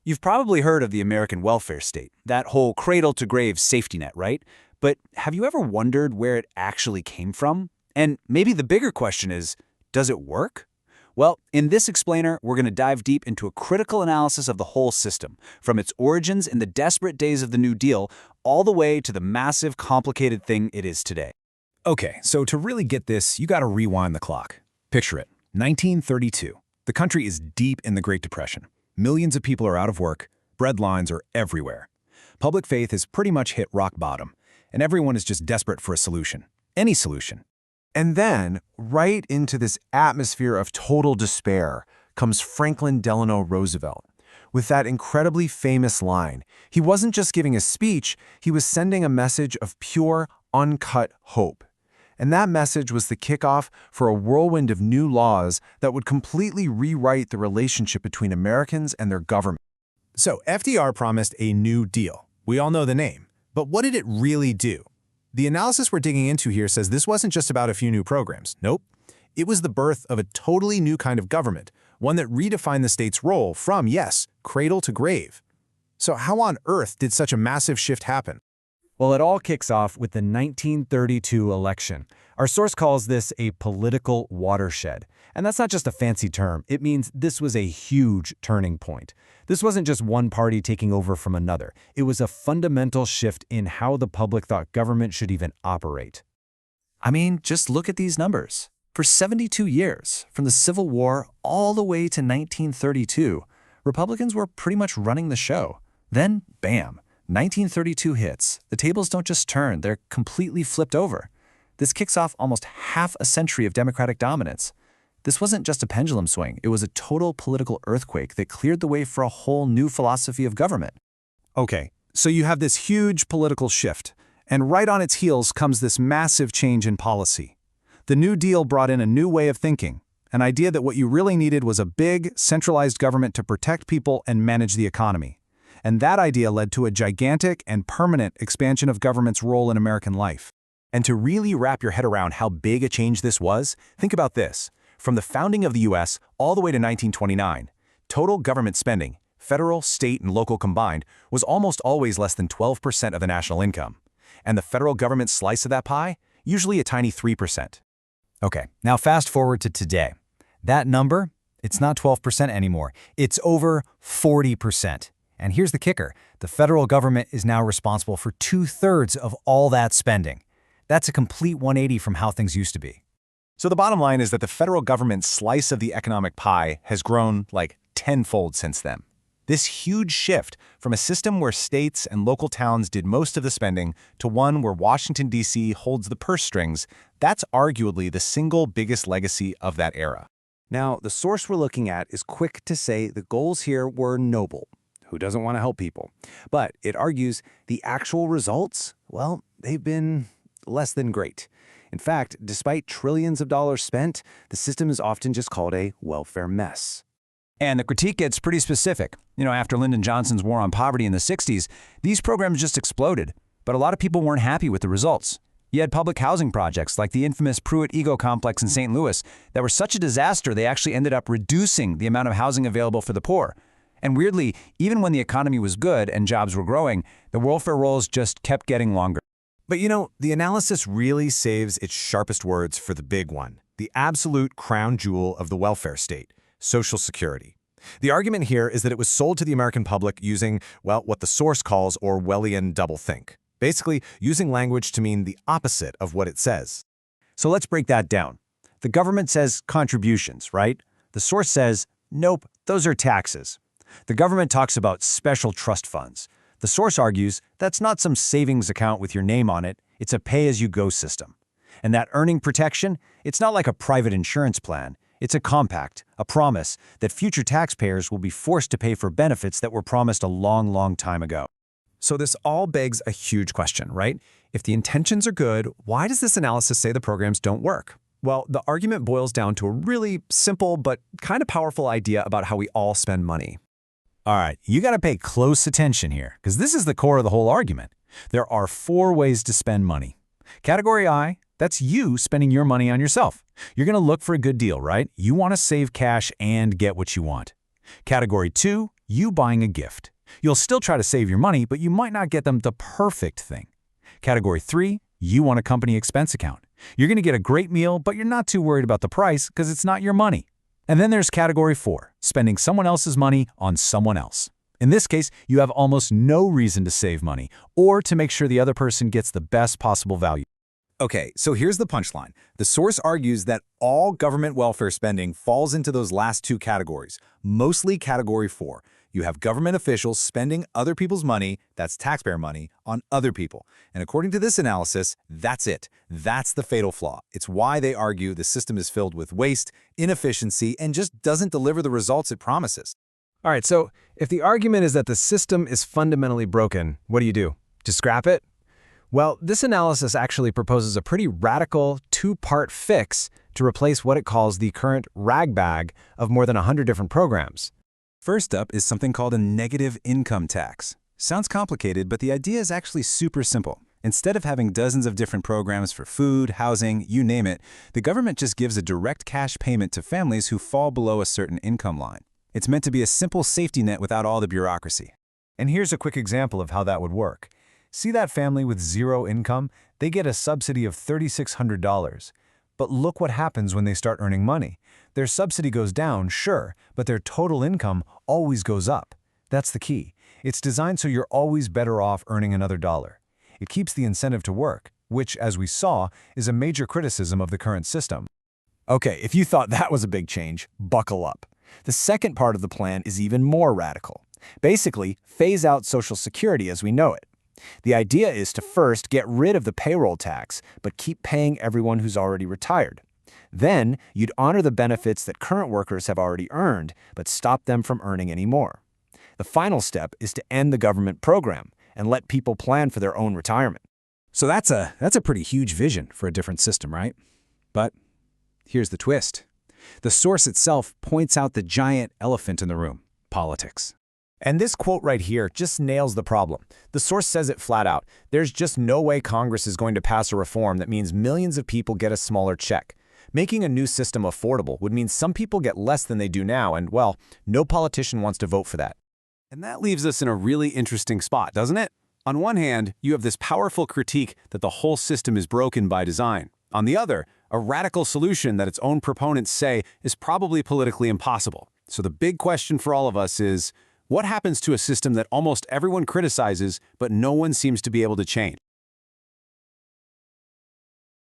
You've probably heard of the American welfare state, that whole cradle-to-grave safety net, right? But have you ever wondered where it actually came from? And maybe the bigger question is, does it work? Well, in this explainer, we're going to dive deep into a critical analysis of the whole system, from its origins in the desperate days of the New Deal, all the way to the massive, complicated thing it is today. Okay, so to really get this, you gotta rewind the clock. Picture it, 1932. The country is deep in the Great Depression. Millions of people are out of work, bread lines are everywhere. Public faith has pretty much hit rock bottom, and everyone is just desperate for a solution. Any solution. And then, right into this atmosphere of total despair, comes Franklin Delano Roosevelt. With that incredibly famous line, he wasn't just giving a speech, he was sending a message of pure, uncut hope. And that message was the kickoff for a whirlwind of new laws that would completely rewrite the relationship between Americans and their government. So FDR promised a New Deal. We all know the name. But what did it really do? The analysis we're digging into here says this wasn't just about a few new programs. Nope. It was the birth of a totally new kind of government, one that redefined the state's role from, yes, cradle to grave. So how on earth did such a massive shift happen? Well, it all kicks off with the 1932 election. Our source calls this a political watershed. And that's not just a fancy term. It means this was a huge turning point. This wasn't just one party taking over from another. It was a fundamental shift in how the public thought government should even operate. I mean, just look at these numbers. For 72 years, from the Civil War all the way to 1932, Republicans were pretty much running the show. Then, bam, 1932 hits. The tables don't just turn, they're completely flipped over. This kicks off almost half a century of Democratic dominance. This wasn't just a pendulum swing, it was a total political earthquake that cleared the way for a whole new philosophy of government. Okay, so you have this huge political shift, and right on its heels comes this massive change in policy. The New Deal brought in a new way of thinking, an idea that what you really needed was a big, centralized government to protect people and manage the economy. And that idea led to a gigantic and permanent expansion of government's role in American life. And to really wrap your head around how big a change this was, think about this. From the founding of the U.S. all the way to 1929, total government spending, federal, state, and local combined, was almost always less than 12% of the national income. And the federal government's slice of that pie? Usually a tiny 3%. Okay, now fast forward to today. That number, it's not 12% anymore. It's over 40%. And here's the kicker. The federal government is now responsible for 2/3 of all that spending. That's a complete 180 from how things used to be. So the bottom line is that the federal government's slice of the economic pie has grown like tenfold since then. This huge shift from a system where states and local towns did most of the spending to one where Washington, D.C. holds the purse strings, that's arguably the single biggest legacy of that era. Now, the source we're looking at is quick to say the goals here were noble. Who doesn't want to help people? But it argues the actual results, well, they've been less than great. In fact, despite trillions of dollars spent, the system is often just called a welfare mess. And the critique gets pretty specific. After Lyndon Johnson's war on poverty in the 60s, these programs just exploded. But a lot of people weren't happy with the results. You had public housing projects like the infamous Pruitt Eagle Complex in St. Louis that were such a disaster they actually ended up reducing the amount of housing available for the poor. And weirdly, even when the economy was good and jobs were growing, the welfare rolls just kept getting longer. But the analysis really saves its sharpest words for the big one, the absolute crown jewel of the welfare state, Social Security. The argument here is that it was sold to the American public using, well, what the source calls Orwellian doublethink, basically using language to mean the opposite of what it says. So let's break that down. The government says contributions, right? The source says, nope, those are taxes. The government talks about special trust funds. The source argues that's not some savings account with your name on it, it's a pay-as-you-go system. And that earning protection, it's not like a private insurance plan. It's a compact, a promise that future taxpayers will be forced to pay for benefits that were promised a long, long time ago. So this all begs a huge question, right? If the intentions are good, why does this analysis say the programs don't work? Well, the argument boils down to a really simple but kind of powerful idea about how we all spend money. All right, you got to pay close attention here, because this is the core of the whole argument. There are 4 ways to spend money. Category I, that's you spending your money on yourself. You're going to look for a good deal, right? You want to save cash and get what you want. Category 2, you buying a gift. You'll still try to save your money, but you might not get them the perfect thing. Category 3, you want a company expense account. You're going to get a great meal, but you're not too worried about the price because it's not your money. And then there's Category 4, spending someone else's money on someone else. In this case, you have almost no reason to save money or to make sure the other person gets the best possible value. Okay, so here's the punchline. The source argues that all government welfare spending falls into those last two categories, mostly Category 4. You have government officials spending other people's money, that's taxpayer money, on other people. And according to this analysis, that's it. That's the fatal flaw. It's why they argue the system is filled with waste, inefficiency, and just doesn't deliver the results it promises. All right, so if the argument is that the system is fundamentally broken, what do? Just scrap it? Well, this analysis actually proposes a pretty radical two-part fix to replace what it calls the current ragbag of more than 100 different programs. First up is something called a negative income tax. Sounds complicated, but the idea is actually super simple. Instead of having dozens of different programs for food, housing, you name it, the government just gives a direct cash payment to families who fall below a certain income line. It's meant to be a simple safety net without all the bureaucracy. And here's a quick example of how that would work. See that family with zero income? They get a subsidy of $3,600. But look what happens when they start earning money. Their subsidy goes down, sure, but their total income always goes up. That's the key. It's designed so you're always better off earning another dollar. It keeps the incentive to work, which, as we saw, is a major criticism of the current system. Okay, if you thought that was a big change, buckle up. The second part of the plan is even more radical. Basically, phase out Social Security as we know it. The idea is to first get rid of the payroll tax, but keep paying everyone who's already retired. Then, you'd honor the benefits that current workers have already earned, but stop them from earning any more. The final step is to end the government program and let people plan for their own retirement. So that's a pretty huge vision for a different system, right? But here's the twist. The source itself points out the giant elephant in the room: politics. And this quote right here just nails the problem. The source says it flat out. There's just no way Congress is going to pass a reform that means millions of people get a smaller check. Making a new system affordable would mean some people get less than they do now, and, well, no politician wants to vote for that. And that leaves us in a really interesting spot, doesn't it? On one hand, you have this powerful critique that the whole system is broken by design. On the other, a radical solution that its own proponents say is probably politically impossible. So the big question for all of us is, what happens to a system that almost everyone criticizes, but no one seems to be able to change?